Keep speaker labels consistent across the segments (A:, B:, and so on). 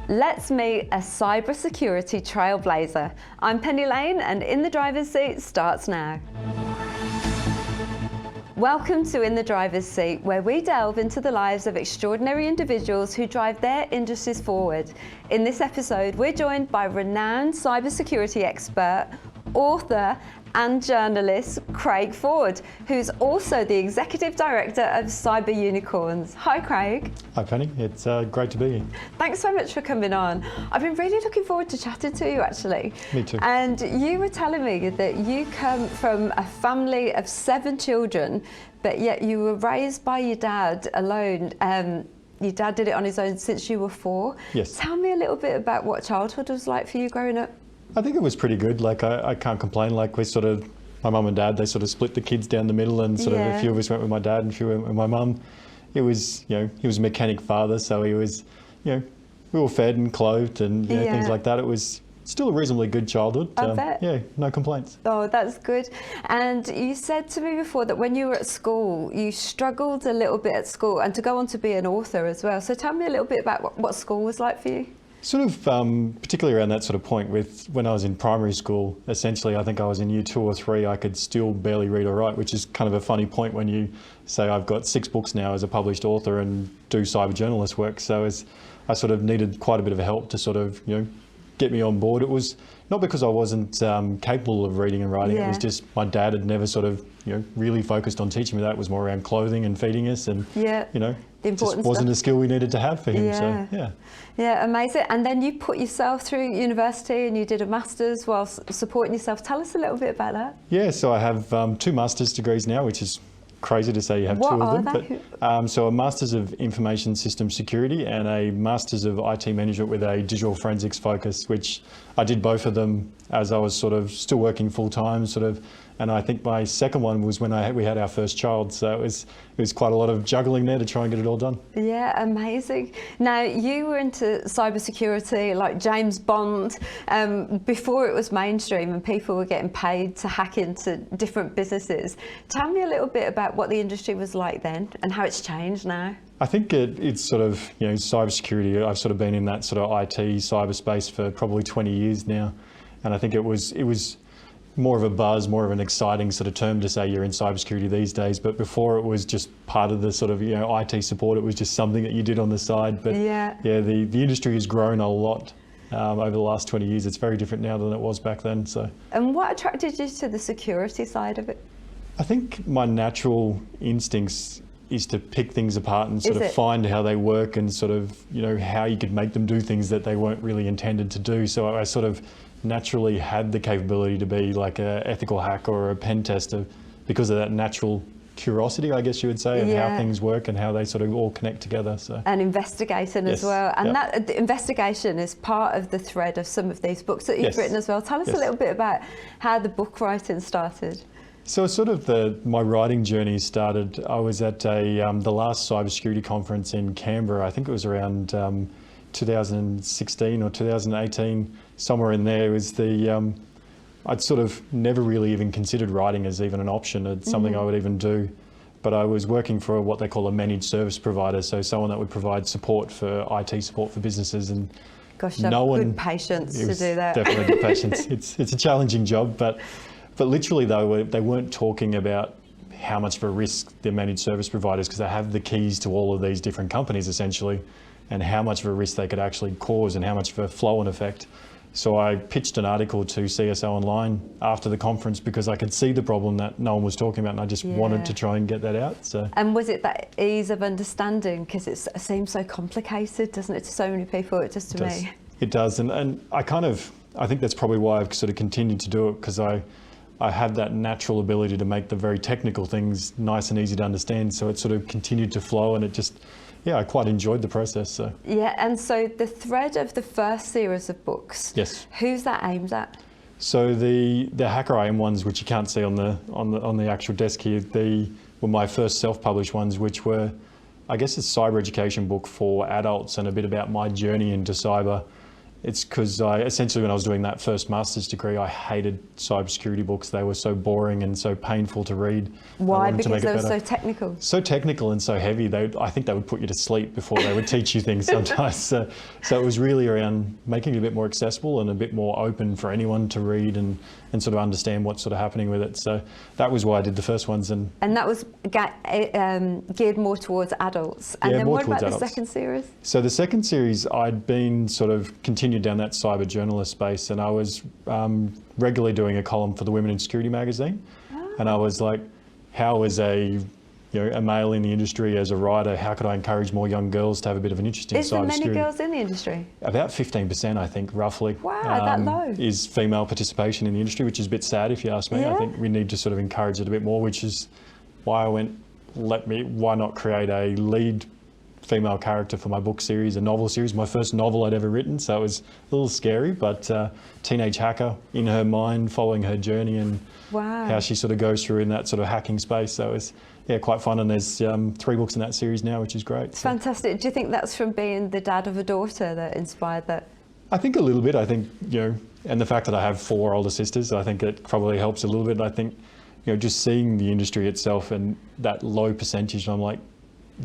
A: Let's meet a cybersecurity trailblazer. I'm Penny Lane, and In the Driver's Seat starts now. Welcome to In the Driver's Seat, where we delve into the lives of extraordinary individuals who drive their industries forward. In this episode, we're joined by renowned cybersecurity expert, author, and journalist Craig Ford, who's also the Executive Director of Cyber Unicorns. Hi, Craig.
B: Hi, Penny. It's great to be here.
A: Thanks so much for coming on. I've been really looking forward to chatting to you, actually.
B: Me too.
A: And you were telling me that you come from a family of 7 children, but yet you were raised by your dad alone. Your dad did it on his own since you were 4.
B: Yes.
A: Tell me a little bit about what childhood was like for you growing up.
B: I think it was pretty good. Like, I can't complain. Like, my mum and dad, they sort of split the kids down the middle, and sort of a few of us went with my dad and a few went with my mum. It was, he was a mechanic father, so he was, we were fed and clothed and things like that. It was still a reasonably good childhood.
A: I bet.
B: Yeah, no complaints.
A: Oh, that's good. And you said to me before that when you were at school, you struggled a little bit at school and to go on to be an author as well. So tell me a little bit about what school was like for you.
B: Sort of, particularly around that sort of point with when I was in primary school, essentially I think I was in year 2 or 3, I could still barely read or write, which is kind of a funny point when you say I've got 6 books now as a published author and do cyber journalist work. So I sort of needed quite a bit of help to sort of, get me on board. It was not because I wasn't capable of reading and writing, it was just my dad had never sort of, really focused on teaching me that. It was more around clothing and feeding us and,
A: the important
B: just wasn't
A: stuff.
B: a skill we needed to have for him. So,
A: Yeah, amazing. And then you put yourself through university and you did a master's while supporting yourself. Tell us a little bit about that.
B: Yeah, so I have 2 master's degrees now, which is crazy to say you have 2 of them. But, so a Masters of Information System Security and a Masters of IT Management with a digital forensics focus, which I did both of them as I was sort of still working full time, and I think my second one was when we had our first child. So it was quite a lot of juggling there to try and get it all done.
A: Yeah, amazing. Now, you were into cybersecurity like James Bond before it was mainstream and people were getting paid to hack into different businesses. Tell me a little bit about what the industry was like then and how it's changed now.
B: I think it's sort of, cybersecurity, I've sort of been in that sort of IT cyberspace for probably 20 years now. And I think it was more of a buzz, more of an exciting sort of term to say you're in cybersecurity these days. But before it was just part of the sort of, IT support. It was just something that you did on the side. But the industry has grown a lot over the last 20 years. It's very different now than it was back then. So. And
A: what attracted you to the security side of it?
B: I think my natural instincts is to pick things apart and sort of find how they work and sort of, how you could make them do things that they weren't really intended to do. So I sort of naturally had the capability to be like an ethical hacker or a pen tester because of that natural curiosity, I guess you would say, of how things work and how they sort of all connect together. So.
A: And investigating as well. And that the investigation is part of the thread of some of these books that you've written as well. Tell us a little bit about how the book writing started.
B: So sort of my writing journey started, I was at the last cybersecurity conference in Canberra. I think it was around 2016 or 2018, somewhere in there. It was I'd sort of never really even considered writing as even an option. It's something I would even do. But I was working for what they call a managed service provider, so someone that would provide support for IT support for businesses. And
A: gosh, you have good patience to do that.
B: Definitely good patience. It's a challenging job, but literally though, they weren't talking about how much of a risk the managed service providers, because they have the keys to all of these different companies essentially, and how much of a risk they could actually cause and how much of a flow-on effect. So I pitched an article to CSO Online after the conference because I could see the problem that no one was talking about, and I just wanted to try and get that out. So. And
A: was it that ease of understanding? Because it seems so complicated, doesn't it, to so many people, it does to me.
B: It does, and I think that's probably why I've sort of continued to do it, because I had that natural ability to make the very technical things nice and easy to understand. So it sort of continued to flow, and it just, I quite enjoyed the process. So. Yeah,
A: and so the thread of the first series of books, who's that aimed at?
B: So the Hacker IM ones, which you can't see on the actual desk here, were my first self-published ones, which were, I guess, a cyber education book for adults and a bit about my journey into cyber. It's because essentially when I was doing that first master's degree, I hated cybersecurity books. They were so boring and so painful to read.
A: Why? Because they were so technical.
B: So technical and so heavy. I think they would put you to sleep before they would teach you things sometimes. So it was really around making it a bit more accessible and a bit more open for anyone to read and sort of understand what's sort of happening with it. So that was why I did the first ones. And
A: that was geared more towards adults. And then what about the second series?
B: So the second series, I'd been sort of continued down that cyber journalist space, and I was regularly doing a column for the Women in Security magazine. And I was like, how as a male in the industry, as a writer, how could I encourage more young girls to have a bit of an interest in cybersecurity?
A: Is there many girls in the industry?
B: About 15%, I think, roughly.
A: Wow, that low.
B: Is female participation in the industry, which is a bit sad if you ask me.
A: Yeah.
B: I think we need to sort of encourage it a bit more, which is why I went, why not create a lead female character for my book series, a novel series, my first novel I'd ever written, so it was a little scary, but teenage hacker in her mind, following her journey and how she sort of goes through in that sort of hacking space. So it's quite fun, and there's 3 books in that series now, which is great.
A: It's fantastic. Do you think that's from being the dad of a daughter that inspired that?
B: I think a little bit. I think, and the fact that I have 4 older sisters, I think it probably helps a little bit. I think, just seeing the industry itself and that low percentage, I'm like,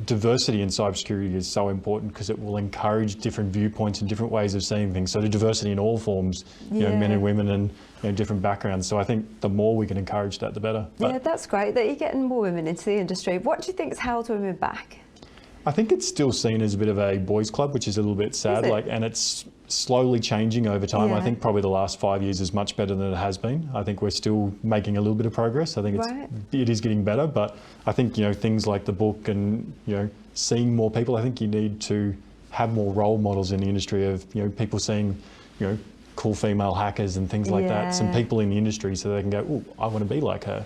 B: diversity in cybersecurity is so important because it will encourage different viewpoints and different ways of seeing things. So the diversity in all forms, men and women and different backgrounds. So I think the more we can encourage that, the better.
A: But that's great that you're getting more women into the industry. What do you think has held women back?
B: I think it's still seen as a bit of a boys' club, which is a little bit sad. And it's slowly changing over time.
A: Yeah.
B: I think probably the last 5 years is much better than it has been. I think we're still making a little bit of progress. I think it is getting better, but I think things like the book and seeing more people. I think you need to have more role models in the industry of people seeing cool female hackers and things like that. Some people in the industry so they can go, oh, I want to be like her.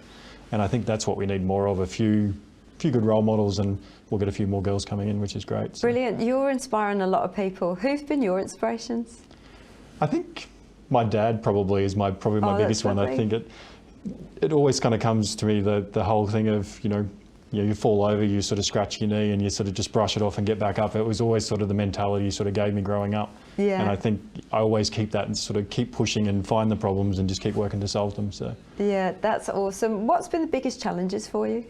B: And I think that's what we need more of. A few good role models, and we'll get a few more girls coming in, which is great. So.
A: Brilliant. You're inspiring a lot of people. Who've been your inspirations?
B: I think my dad probably is my biggest one. I think it always kind of comes to me, the whole thing of, you fall over, you sort of scratch your knee and you sort of just brush it off and get back up. It was always sort of the mentality he sort of gave me growing up.
A: Yeah.
B: And I think I always keep that and sort of keep pushing and find the problems and just keep working to solve them. So.
A: Yeah, that's awesome. What's been the biggest challenges for you?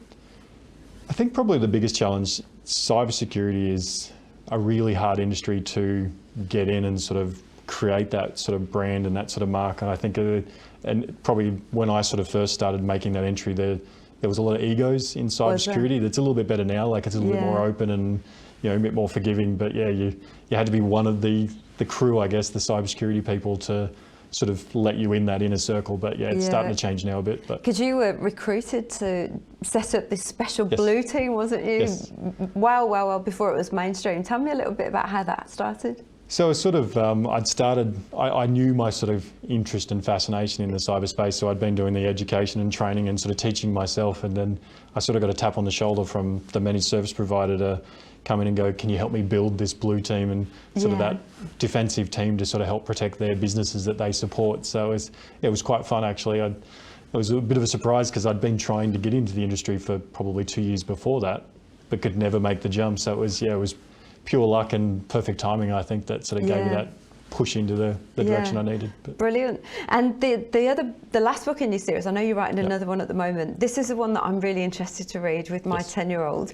B: I think probably the biggest challenge, cybersecurity is a really hard industry to get in and sort of create that sort of brand and that sort of mark. And I think, and probably when I sort of first started making that entry, there was a lot of egos in cybersecurity. That's a little bit better now. Like it's a little bit more open and a bit more forgiving. But yeah, you had to be one of the crew, I guess, the cybersecurity people to sort of let you in that inner circle. But yeah, it's starting to change now a bit. Because
A: you were recruited to set up this special blue team, wasn't you?
B: Yes.
A: Well before it was mainstream. Tell me a little bit about how that started.
B: So it's sort of, I knew my sort of interest and fascination in the cyberspace, so I'd been doing the education and training and sort of teaching myself, and then I sort of got a tap on the shoulder from the managed service provider to come in and go, can you help me build this blue team and sort of that defensive team to sort of help protect their businesses that they support. So it was quite fun actually. It was a bit of a surprise because I'd been trying to get into the industry for probably 2 years before that, but could never make the jump. So it was pure luck and perfect timing, I think, that sort of gave me that push into the direction I needed. But.
A: Brilliant. And the last book in your series, I know you're writing another one at the moment. This is the one that I'm really interested to read with my 10-year-old.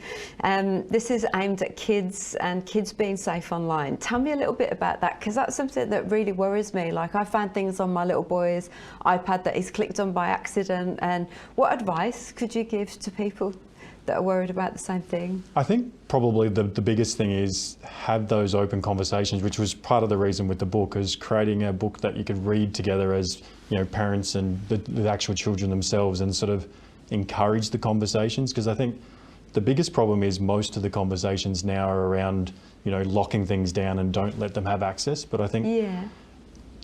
A: This is aimed at kids and kids being safe online. Tell me a little bit about that, because that's something that really worries me. Like I found things on my little boy's iPad that he's clicked on by accident. And what advice could you give to people that are worried about the same thing?
B: I think probably the biggest thing is have those open conversations, which was part of the reason with the book, is creating a book that you could read together as parents and the actual children themselves, and sort of encourage the conversations. Because I think the biggest problem is most of the conversations now are around locking things down and don't let them have access. But I think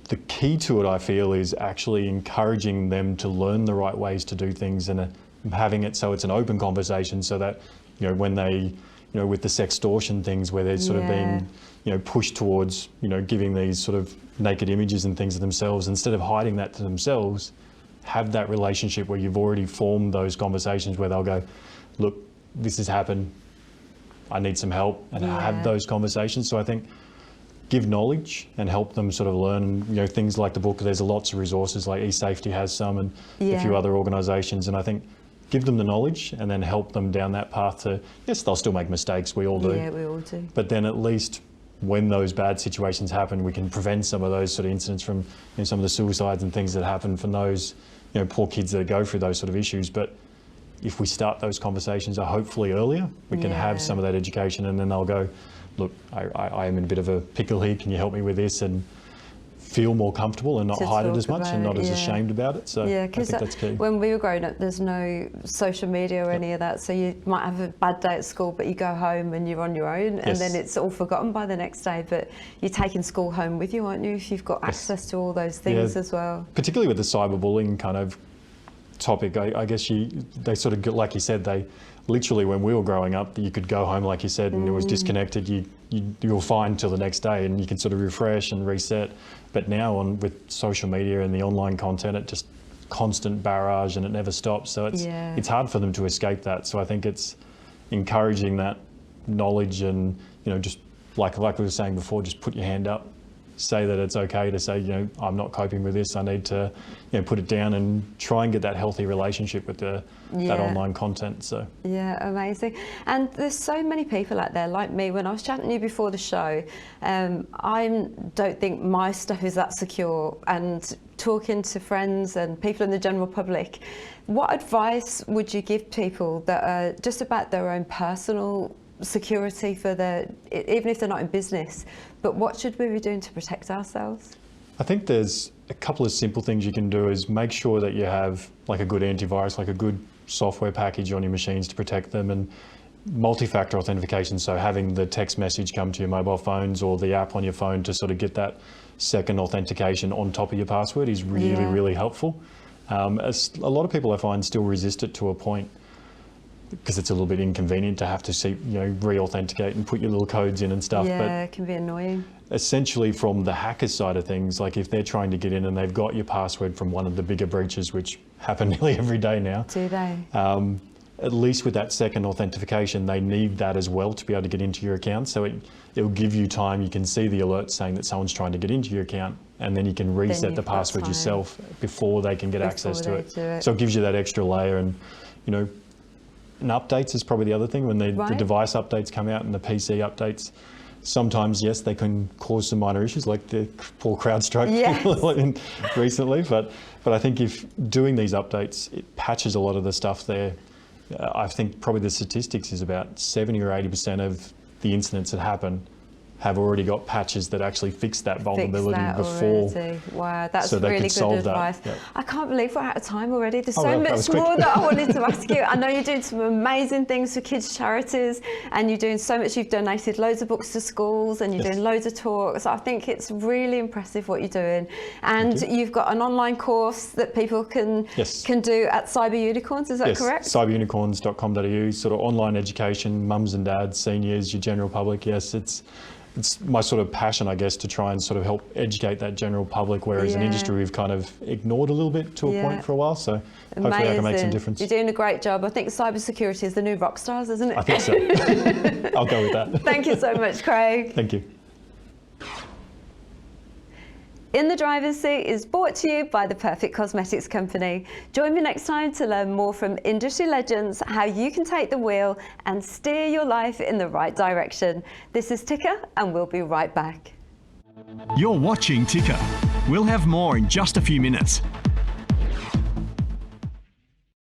B: the key to it, I feel, is actually encouraging them to learn the right ways to do things, and having it so it's an open conversation, so that when they with the sextortion things where they're sort of being pushed towards giving these sort of naked images and things of themselves, instead of hiding that to themselves, have that relationship where you've already formed those conversations where they'll go, look, this has happened, I need some help, and have those conversations. So I think give knowledge and help them sort of learn, things like the book. There's lots of resources, like eSafety has some, and a few other organisations. And I think give them the knowledge and then help them down that path to, yes, they'll still make mistakes, we all do.
A: Yeah, we all do.
B: But then at least when those bad situations happen, we can prevent some of those sort of incidents from some of the suicides and things that happen from those poor kids that go through those sort of issues. But if we start those conversations hopefully earlier, we can have some of that education, and then they'll go, look, I am in a bit of a pickle here, can you help me with this? And feel more comfortable and not hide it as much and not as ashamed about it. So I think that's key.
A: When we were growing up, there's no social media or any of that, so you might have a bad day at school, but you go home and you're on your own, and then it's all forgotten by the next day. But you're taking school home with you, aren't you, if you've got access to all those things as well? Particularly
B: with the cyberbullying kind of topic, I guess they sort of, like you said, they literally, when we were growing up, you could go home, like you said, and it was disconnected. You're fine till the next day, and you can sort of refresh and reset. But now with social media and the online content, it just constant barrage and it never stops. So it's hard for them to escape that. So I think it's encouraging that knowledge and, just like we were saying before, just put your hand up. Say that it's okay to say, I'm not coping with this. I need to, put it down and try and get that healthy relationship with that online content. So
A: yeah, amazing. And there's so many people out there like me. When I was chatting to you before the show, I don't think my stuff is that secure. And talking to friends and people in the general public, what advice would you give people that are just about their own personal security for even if they're not in business, but what should we be doing to protect ourselves?
B: I think there's a couple of simple things you can do. Is make sure that you have like a good antivirus, like a good software package on your machines to protect them, and multi-factor authentication, so having the text message come to your mobile phones or the app on your phone to sort of get that second authentication on top of your password is really, really helpful. As a lot of people I find still resist it to a point, because it's a little bit inconvenient to have to re-authenticate and put your little codes in and stuff.
A: Yeah,
B: but
A: it can be annoying.
B: Essentially, from the hacker side of things, like if they're trying to get in and they've got your password from one of the bigger breaches, which happen nearly every day now.
A: Do they?
B: At least with that second authentication, they need that as well to be able to get into your account. So it'll give you time. You can see the alert saying that someone's trying to get into your account, and then you can reset the password yourself before they can get access to it. So it gives you that extra layer. And and updates is probably the other thing. When the device updates come out and the PC updates, sometimes, yes, they can cause some minor issues, like the poor CrowdStrike recently. But I think if doing these updates, it patches a lot of the stuff there. I think probably the statistics is about 70 or 80% of the incidents that happen have already got patches that actually fix that vulnerability before.
A: Wow, that's
B: so
A: really good advice.
B: Yep.
A: I can't believe we're out of time already. There's so much more that I wanted to ask you. I know you're doing some amazing things for kids' charities, and you're doing so much. You've donated loads of books to schools, and you're doing loads of talks. I think it's really impressive what you're doing. And you've got an online course that people can do at Cyber Unicorns, is that correct?
B: cyberunicorns.com.au, sort of online education, mums and dads, seniors, your general public. Yes, it's my sort of passion, I guess, to try and sort of help educate that general public, whereas an industry we've kind of ignored a little bit to a point for a while. So hopefully I can make some difference.
A: You're doing a great job. I think cybersecurity is the new rock stars, isn't it?
B: I think so. I'll go with that.
A: Thank you so much, Craig.
B: Thank you.
A: In the Driver's Seat is brought to you by the Perfect Cosmetics Company. Join me next time to learn more from industry legends how you can take the wheel and steer your life in the right direction. This is Ticker, and we'll be right back.
C: You're watching Ticker. We'll have more in just a few minutes.